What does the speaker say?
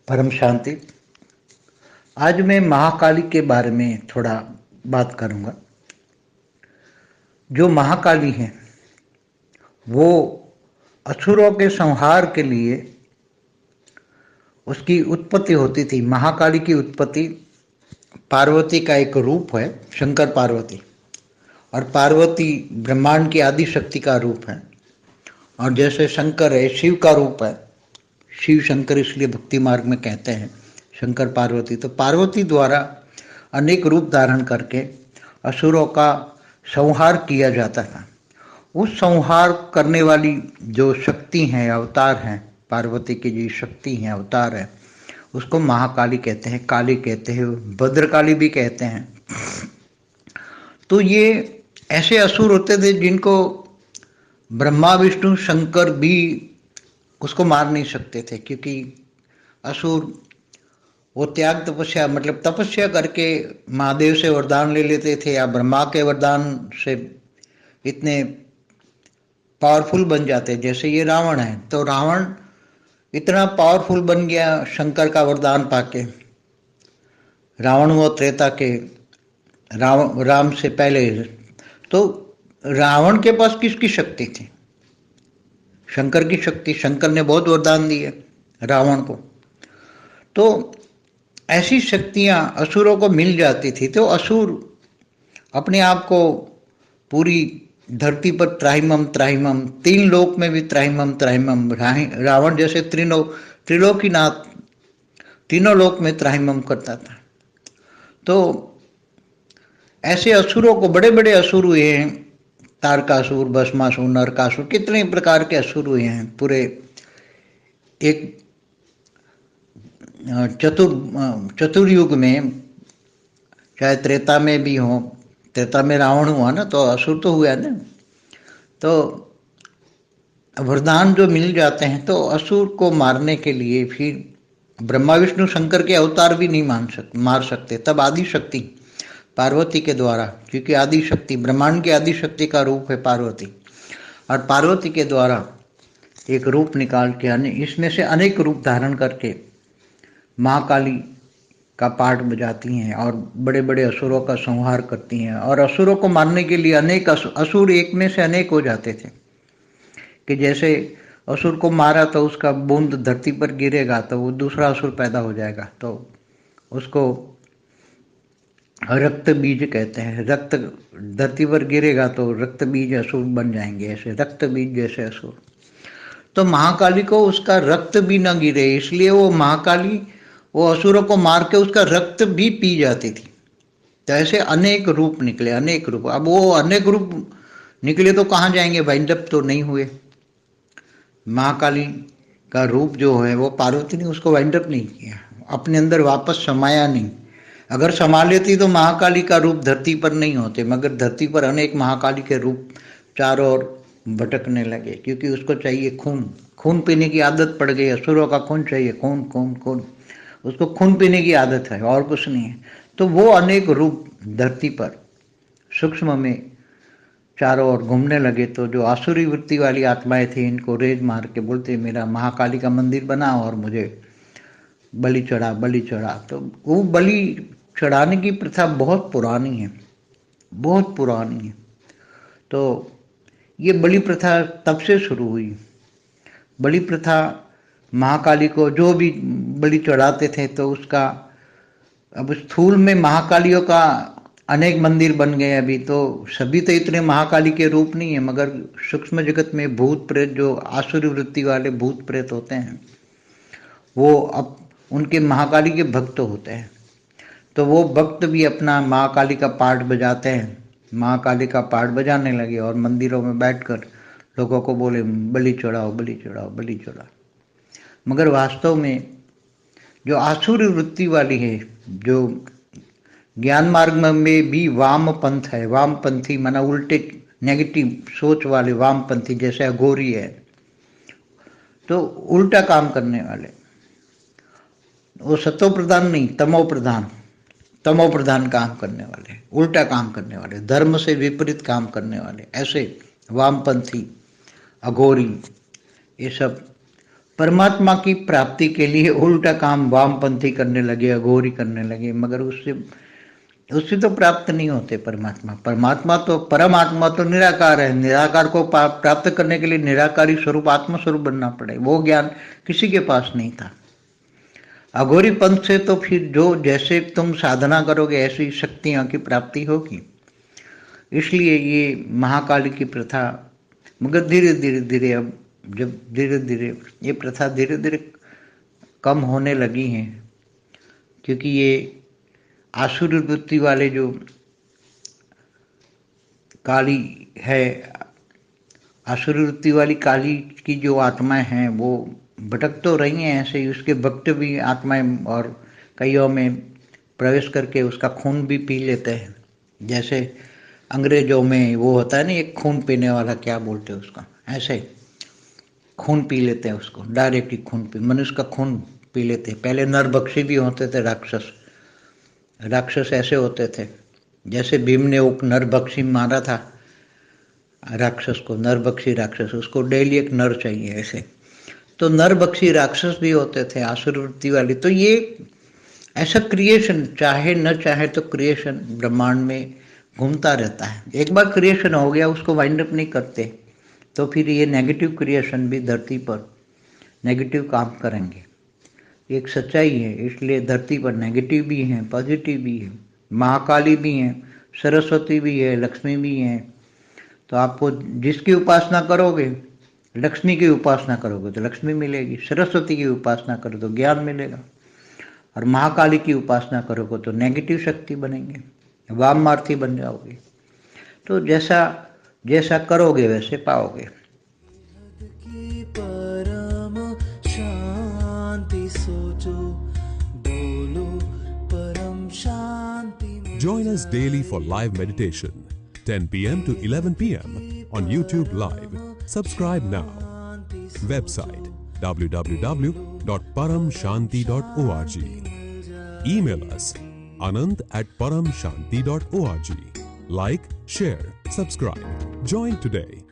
परम शांति। आज मैं महाकाली के बारे में थोड़ा बात करूंगा। जो महाकाली है वो असुरों के संहार के लिए उसकी उत्पत्ति होती थी। महाकाली की उत्पत्ति पार्वती का एक रूप है, शंकर पार्वती, और पार्वती ब्रह्मांड की आदि शक्ति का रूप है। और जैसे शंकर है शिव का रूप है, शिव शंकर इसलिए भक्ति मार्ग में कहते हैं शंकर पार्वती। तो पार्वती द्वारा अनेक रूप धारण करके असुरों का संहार किया जाता था। उस संहार करने वाली जो शक्ति हैं, अवतार हैं, पार्वती की जो शक्ति हैं, अवतार है, उसको महाकाली कहते हैं, काली कहते हैं, भद्रकाली भी कहते हैं। तो ये ऐसे असुर होते थे जिनको ब्रह्मा विष्णु शंकर भी उसको मार नहीं सकते थे, क्योंकि असुर वो त्याग तपस्या मतलब तपस्या करके महादेव से वरदान ले लेते थे या ब्रह्मा के वरदान से इतने पावरफुल बन जाते। जैसे ये रावण है, तो रावण इतना पावरफुल बन गया शंकर का वरदान पाके। रावण हुआ त्रेता के राम से पहले। तो रावण के पास किसकी शक्ति थी? शंकर की शक्ति। शंकर ने बहुत वरदान दिए रावण को। तो ऐसी शक्तियां असुरों को मिल जाती थी। तो असुर अपने आप को पूरी धरती पर त्राहिमम त्राहिमम, तीन लोक में भी त्राहिमम त्राहिमम, रावण जैसे त्रिलोकीनाथ तीनों लोक में त्राहिमम करता था। तो ऐसे असुरों को, बड़े बड़े असुर हुए हैं, तारकासुर, भस्मासुर, नरकासुर, कितने प्रकार के असुर हुए हैं पूरे एक चतुर्युग में। चाहे त्रेता में भी हो, त्रेता में रावण हुआ ना, तो असुर तो हुआ ना। तो वरदान जो मिल जाते हैं, तो असुर को मारने के लिए फिर ब्रह्मा विष्णु शंकर के अवतार भी नहीं मार सकते। तब आदि शक्ति पार्वती के द्वारा, क्योंकि आदि शक्ति ब्रह्मांड की आदि शक्ति का रूप है पार्वती, और पार्वती के द्वारा एक रूप निकाल के इसमें से अनेक रूप धारण करके महाकाली का पाठ बजाती हैं और बड़े बड़े असुरों का संहार करती हैं। और असुरों को मारने के लिए अनेक असुर एक में से अनेक हो जाते थे, कि जैसे असुर को मारा तो उसका बूंद धरती पर गिरेगा तो वो दूसरा असुर पैदा हो जाएगा, तो उसको रक्त बीज कहते हैं। रक्त धरती पर गिरेगा तो रक्त बीज असुर बन जाएंगे, ऐसे रक्त बीज जैसे असुर। तो महाकाली को उसका रक्त भी न गिरे, इसलिए वो महाकाली वो असुरों को मार के उसका रक्त भी पी जाती थी। तो ऐसे अनेक रूप निकले, अनेक रूप। अब वो अनेक रूप निकले तो कहाँ जाएंगे भाई, जब तो नहीं हुए। महाकाली का रूप जो है वो पार्वती ने उसको वाइंड अप नहीं किया, अपने अंदर वापस समाया नहीं। अगर समा लेती तो महाकाली का रूप धरती पर नहीं होते, मगर धरती पर अनेक महाकाली के रूप चारों ओर भटकने लगे, क्योंकि उसको चाहिए खून। खून पीने की आदत पड़ गई, असुरों का खून चाहिए, खून खून खून, उसको खून पीने की आदत है और कुछ नहीं है। तो वो अनेक रूप धरती पर सूक्ष्म में चारों ओर घूमने लगे। तो जो आसुरी वृत्ति वाली आत्माएं थी, इनको रेज मार के बोलते मेरा महाकाली का मंदिर बनाओ और मुझे बलि चढ़ा, बलि चढ़ा। तो वो बलि चढ़ाने की प्रथा बहुत पुरानी है, बहुत पुरानी है। तो ये बलि प्रथा तब से शुरू हुई। बलि प्रथा महाकाली को जो भी बलि चढ़ाते थे, तो उसका अब स्थूल में महाकालियों का अनेक मंदिर बन गए। अभी तो सभी तो इतने महाकाली के रूप नहीं है, मगर सूक्ष्म जगत में भूत प्रेत, जो आसुरी वृत्ति वाले भूत प्रेत होते हैं, वो अब उनके महाकाली के भक्त होते हैं। तो वो भक्त भी अपना महाकाली का पाठ बजाते हैं, महाकाली का पाठ बजाने लगे और मंदिरों में बैठकर लोगों को बोले बलि चढ़ाओ, बलि चढ़ाओ, बलि चढ़ाओ। मगर वास्तव में जो आसुरी वृत्ति वाली है, जो ज्ञान मार्ग में भी वाम पंथ है, वामपंथी माना उल्टे नेगेटिव सोच वाले वामपंथी, जैसे अघोरी है, तो उल्टा काम करने वाले, वो सतो प्रधान नहीं, तमो प्रधान काम करने वाले, उल्टा काम करने वाले, धर्म से विपरीत काम करने वाले, ऐसे वामपंथी, अघोरी, ये सब परमात्मा की प्राप्ति के लिए उल्टा काम वामपंथी करने लगे, अघोरी करने लगे, मगर उससे उससे तो प्राप्त नहीं होते परमात्मा। परमात्मा तो, परमात्मा तो निराकार है। निराकार को प्राप्त करने के लिए निराकारी स्वरूप आत्म स्वरूप बनना पड़े, वो ज्ञान किसी के पास नहीं था। अघोरी पंथ से तो फिर जो जैसे तुम साधना करोगे ऐसी शक्तियां की प्राप्ति होगी। इसलिए ये महाकाली की प्रथा, मगर धीरे धीरे धीरे अब जब धीरे धीरे ये प्रथा धीरे धीरे कम होने लगी हैं, क्योंकि ये आसुरी वृत्ति वाले जो काली है, आसुरी वृत्ति वाली काली की जो आत्माएं हैं वो भटक तो रही हैं ऐसे ही, उसके भक्त भी आत्माएं और कईयों में प्रवेश करके उसका खून भी पी लेते हैं। जैसे अंग्रेजों में वो होता है ना, एक खून पीने वाला, क्या बोलते हैं उसका, ऐसे खून पी लेते हैं उसको, डायरेक्ट ही खून पी, मनुष्य का खून पी लेते हैं। पहले नरभक्षी भी होते थे राक्षस, राक्षस ऐसे होते थे। जैसे भीम ने वो नरभक्षी मारा था राक्षस को, नरभक्षी राक्षस, उसको डेली एक नर चाहिए ऐसे। तो नरभक्षी राक्षस भी होते थे आसुर वृत्ति वाली। तो ये ऐसा क्रिएशन, चाहे न चाहे तो क्रिएशन ब्रह्मांड में घूमता रहता है। एक बार क्रिएशन हो गया उसको वाइंड अप नहीं करते, तो फिर ये नेगेटिव क्रिएशन भी धरती पर नेगेटिव काम करेंगे। एक सच्चाई है। इसलिए धरती पर नेगेटिव भी हैं, पॉजिटिव भी है, महाकाली भी हैं, सरस्वती भी है, लक्ष्मी भी है। तो आपको जिसकी उपासना करोगे, लक्ष्मी की उपासना करोगे तो लक्ष्मी मिलेगी, सरस्वती की उपासना करो तो ज्ञान मिलेगा, और महाकाली की उपासना करोगे तो नेगेटिव शक्ति बनेंगे, वामार्थी बन जाओगे। तो जैसा जैसा करोगे वैसे पाओगे। Join us daily for live meditation, 10 p.m. to 11 p.m. on YouTube Live. Subscribe now. Website www.paramshanti.org. Email us anant@paramshanti.org. Like, share, subscribe. Join today.